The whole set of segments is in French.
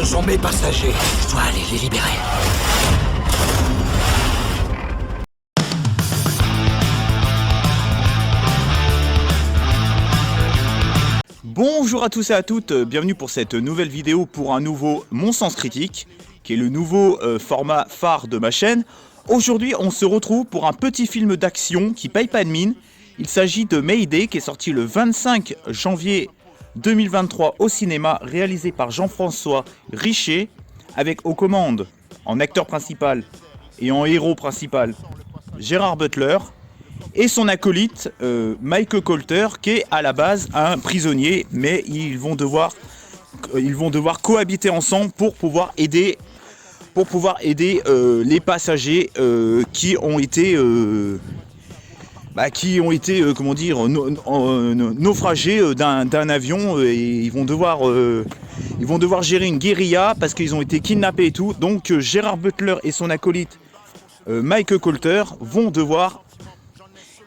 sont mes passagers. Je dois aller les libérer. Bonjour à tous et à toutes, bienvenue pour cette nouvelle vidéo pour un nouveau Mon Sens Critique, qui est le nouveau format phare de ma chaîne. Aujourd'hui, on se retrouve pour un petit film d'action qui paye pas de mine. Il s'agit de Mayday, qui est sorti le 25 janvier 2023 au cinéma, réalisé par Jean-François Richer, avec aux commandes, en acteur principal et en héros principal, Gérard Butler, et son acolyte Michael Colter, qui est à la base un prisonnier, mais ils vont devoir cohabiter ensemble pour pouvoir aider les passagers qui ont été naufragés d'un avion, et ils vont devoir gérer une guérilla parce qu'ils ont été kidnappés et tout. Donc Gérard Butler et son acolyte Michael Colter vont devoir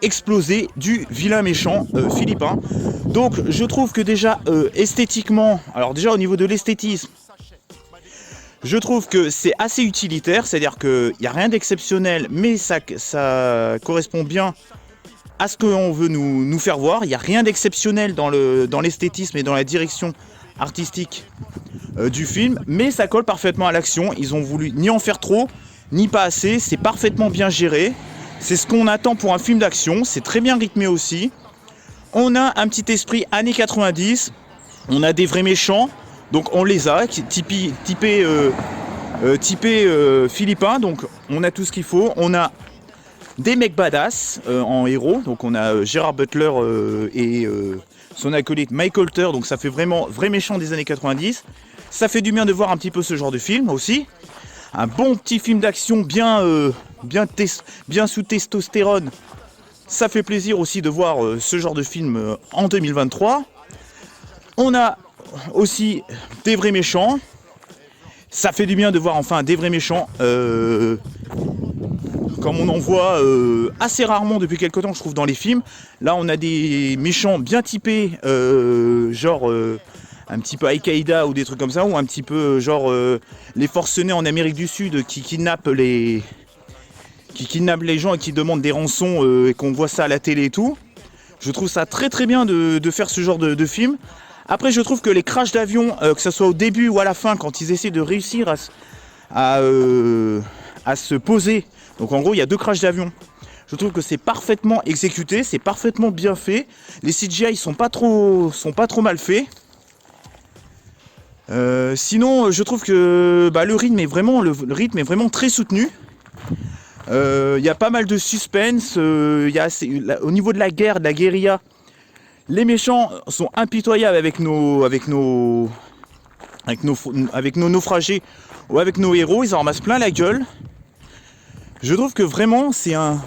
exploser du vilain méchant philippin. Donc je trouve que déjà esthétiquement, alors déjà au niveau de l'esthétisme, je trouve que c'est assez utilitaire, c'est-à-dire qu'il n'y a rien d'exceptionnel, mais ça correspond bien à ce qu'on veut nous faire voir. Il n'y a rien d'exceptionnel dans l'esthétisme et dans la direction artistique du film, mais ça colle parfaitement à l'action. Ils ont voulu ni en faire trop, ni pas assez, c'est parfaitement bien géré. C'est ce qu'on attend pour un film d'action, c'est très bien rythmé aussi. On a un petit esprit années 90, on a des vrais méchants, donc on les a, typés philippins, donc on a tout ce qu'il faut. On a des mecs badass en héros, donc on a Gérard Butler et son acolyte Mike Colter, donc ça fait vraiment vrai méchant des années 90. Ça fait du bien de voir un petit peu ce genre de film aussi. Un bon petit film d'action bien sous testostérone. Ça fait plaisir aussi de voir ce genre de film en 2023. On a aussi des vrais méchants. Ça fait du bien de voir enfin des vrais méchants. Comme on en voit assez rarement depuis quelques temps, je trouve, dans les films. Là, on a des méchants bien typés, genre un petit peu Al-Qaïda ou des trucs comme ça, ou un petit peu genre les forcenés en Amérique du Sud qui kidnappent les gens et qui demandent des rançons et qu'on voit ça à la télé et tout. Je trouve ça très très bien de faire ce genre de film. Après, je trouve que les crashs d'avion, que ce soit au début ou à la fin, quand ils essaient de réussir à se poser, donc en gros il y a 2 crashs d'avion, je trouve que c'est parfaitement exécuté, c'est parfaitement bien fait. Les CGI sont pas trop mal faits. Sinon, je trouve que le rythme est vraiment très soutenu. Il y a pas mal de suspense. Au niveau de la guerre, de la guérilla, les méchants sont impitoyables avec nos naufragés ou avec nos héros. Ils en ramassent plein la gueule. Je trouve que vraiment c'est un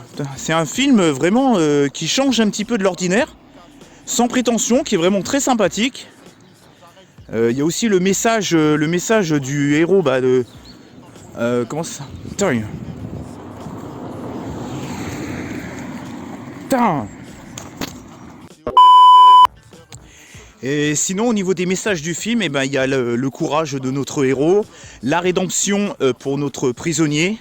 film vraiment qui change un petit peu de l'ordinaire, sans prétention, qui est vraiment très sympathique. Il y a aussi le message du héros, comment ça? Putain. Et sinon, au niveau des messages du film, il y a le courage de notre héros, la rédemption pour notre prisonnier,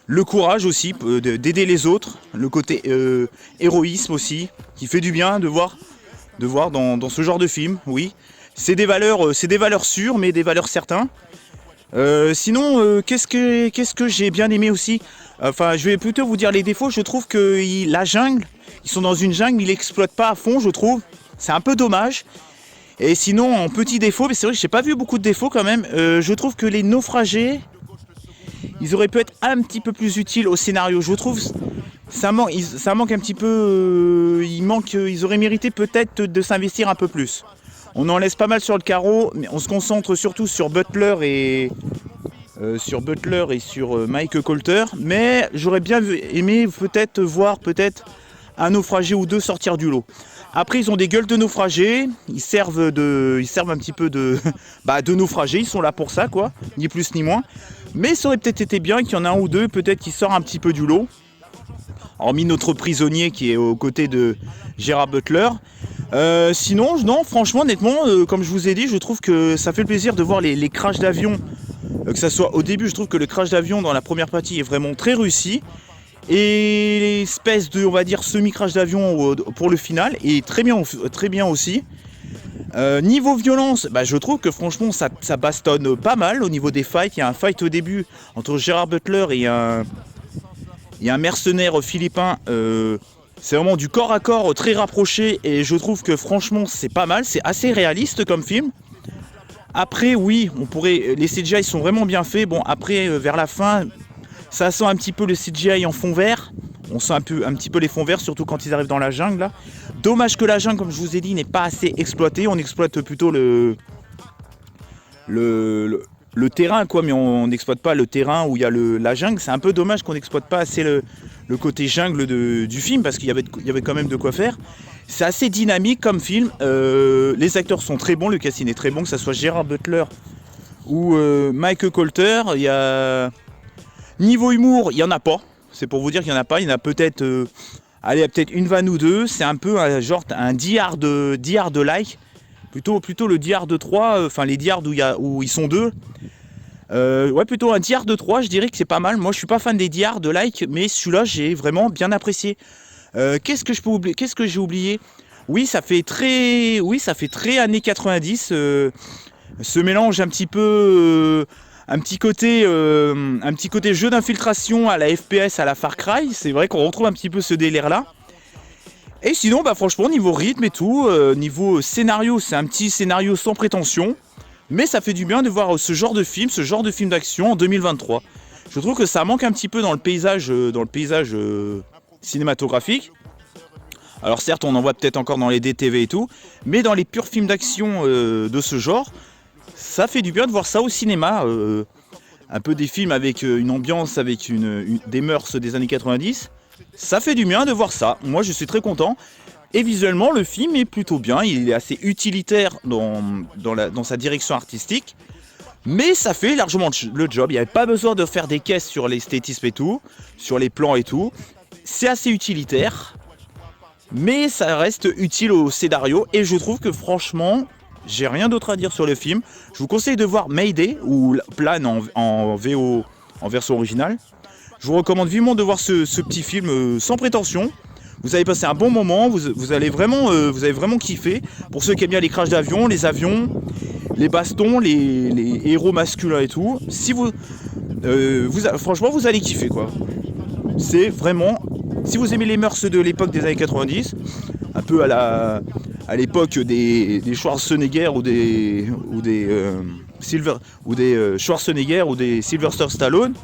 le courage aussi d'aider les autres, le côté héroïsme aussi, qui fait du bien de voir dans ce genre de film, oui. C'est des valeurs sûres, mais des valeurs certaines. Sinon, qu'est-ce que j'ai bien aimé aussi? Enfin, je vais plutôt vous dire les défauts. Je trouve que la jungle, ils sont dans une jungle, mais ils l'exploitent pas à fond, je trouve. C'est un peu dommage. Et sinon, en petit défaut, mais c'est vrai que j'ai pas vu beaucoup de défauts quand même. Je trouve que les naufragés, ils auraient pu être un petit peu plus utiles au scénario. Je trouve ça manque un petit peu. Ils auraient mérité peut-être de s'investir un peu plus. On en laisse pas mal sur le carreau, mais on se concentre surtout sur Butler et sur Mike Colter. Mais j'aurais bien aimé voir un naufragé ou deux sortir du lot. Après, ils ont des gueules de naufragés, ils servent un petit peu de naufragés, ils sont là pour ça, quoi, ni plus ni moins. Mais ça aurait peut-être été bien qu'il y en a un ou deux, peut-être qui sort un petit peu du lot. Hormis notre prisonnier qui est aux côtés de Gérard Butler. Sinon, non, franchement, honnêtement, comme je vous ai dit, je trouve que ça fait le plaisir de voir les crashs d'avion. Que ça soit au début, je trouve que le crash d'avion dans la première partie est vraiment très réussi. Et l'espèce de, on va dire, semi-crash d'avion pour le final est très bien aussi. Niveau violence, bah, je trouve que franchement ça bastonne pas mal au niveau des fights. Il y a un fight au début entre Gerard Butler et un mercenaire philippin. C'est vraiment du corps à corps très rapproché et je trouve que franchement c'est pas mal, c'est assez réaliste comme film. Après oui, les CGI sont vraiment bien faits. Bon après vers la fin, ça sent un petit peu le CGI en fond vert. On sent un petit peu les fonds verts, surtout quand ils arrivent dans la jungle là. Dommage que la jungle, comme je vous ai dit, n'est pas assez exploitée. On exploite plutôt le terrain, quoi, mais on n'exploite pas le terrain où il y a la jungle. C'est un peu dommage qu'on n'exploite pas assez le côté jungle du film, parce qu'il y avait quand même de quoi faire. C'est assez dynamique comme film. Les acteurs sont très bons, le casting est très bon, que ce soit Gerard Butler ou Mike Colter. Il y a... Niveau humour, il n'y en a pas. C'est pour vous dire qu'il n'y en a pas. Il y en a peut-être peut-être une vanne ou deux. C'est un peu un Die-Hard-like. Plutôt le Die-Hard 3, enfin les Die-Hard où ils sont deux. Ouais, plutôt un Die-Hard 3, je dirais que c'est pas mal. Moi, je suis pas fan des Die-Hard-like, mais celui-là, j'ai vraiment bien apprécié. Qu'est-ce que j'ai oublié? Oui, ça fait très années 90. Ce mélange un petit peu... un petit côté jeu d'infiltration à la FPS, à la Far Cry. C'est vrai qu'on retrouve un petit peu ce délire là. Et sinon, bah franchement, niveau rythme et tout, niveau scénario, c'est un petit scénario sans prétention. Mais ça fait du bien de voir ce genre de film d'action en 2023. Je trouve que ça manque un petit peu dans le paysage cinématographique. Alors certes, on en voit peut-être encore dans les DTV et tout, mais dans les purs films d'action de ce genre, ça fait du bien de voir ça au cinéma. Un peu des films avec une ambiance, avec des mœurs des années 90. Ça fait du bien de voir ça. Moi, je suis très content. Et visuellement, le film est plutôt bien. Il est assez utilitaire dans sa direction artistique. Mais ça fait largement le job. Il n'y avait pas besoin de faire des caisses sur l'esthétisme et tout, sur les plans et tout. C'est assez utilitaire. Mais ça reste utile au scénario. Et je trouve que franchement... j'ai rien d'autre à dire sur le film. Je vous conseille de voir Mayday ou Plan en VO, en version originale. Je vous recommande vivement de voir ce petit film sans prétention. Vous allez passer un bon moment, vous allez vraiment kiffer. Pour ceux qui aiment bien les crashs d'avion, les avions, les bastons, les héros masculins et tout. Franchement, vous allez kiffer quoi. C'est vraiment... Si vous aimez les mœurs de l'époque des années 90, un peu à l'époque des Schwarzenegger ou des Schwarzenegger ou des Sylvester Stallone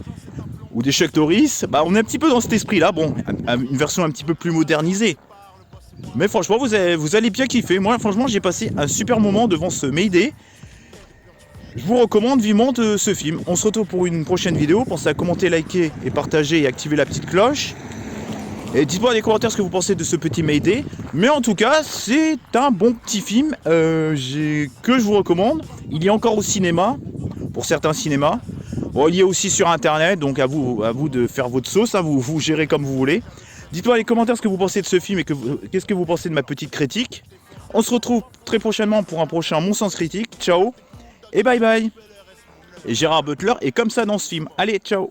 ou des Chuck Norris, bah on est un petit peu dans cet esprit-là. Bon, une version un petit peu plus modernisée. Mais franchement, vous allez bien kiffer. Moi, franchement, j'ai passé un super moment devant ce Mayday. Je vous recommande vivement ce film. On se retrouve pour une prochaine vidéo. Pensez à commenter, liker et partager et activer la petite cloche. Et dites-moi dans les commentaires ce que vous pensez de ce petit Mayday. Mais en tout cas, c'est un bon petit film que je vous recommande. Il y a encore au cinéma, pour certains cinémas. Bon, il y a aussi sur internet, donc à vous de faire votre sauce, hein, vous gérez comme vous voulez. Dites-moi dans les commentaires ce que vous pensez de ce film et qu'est-ce que vous pensez de ma petite critique. On se retrouve très prochainement pour un prochain Mon Sens Critique. Ciao et bye bye. Et Gerard Butler est comme ça dans ce film. Allez, ciao.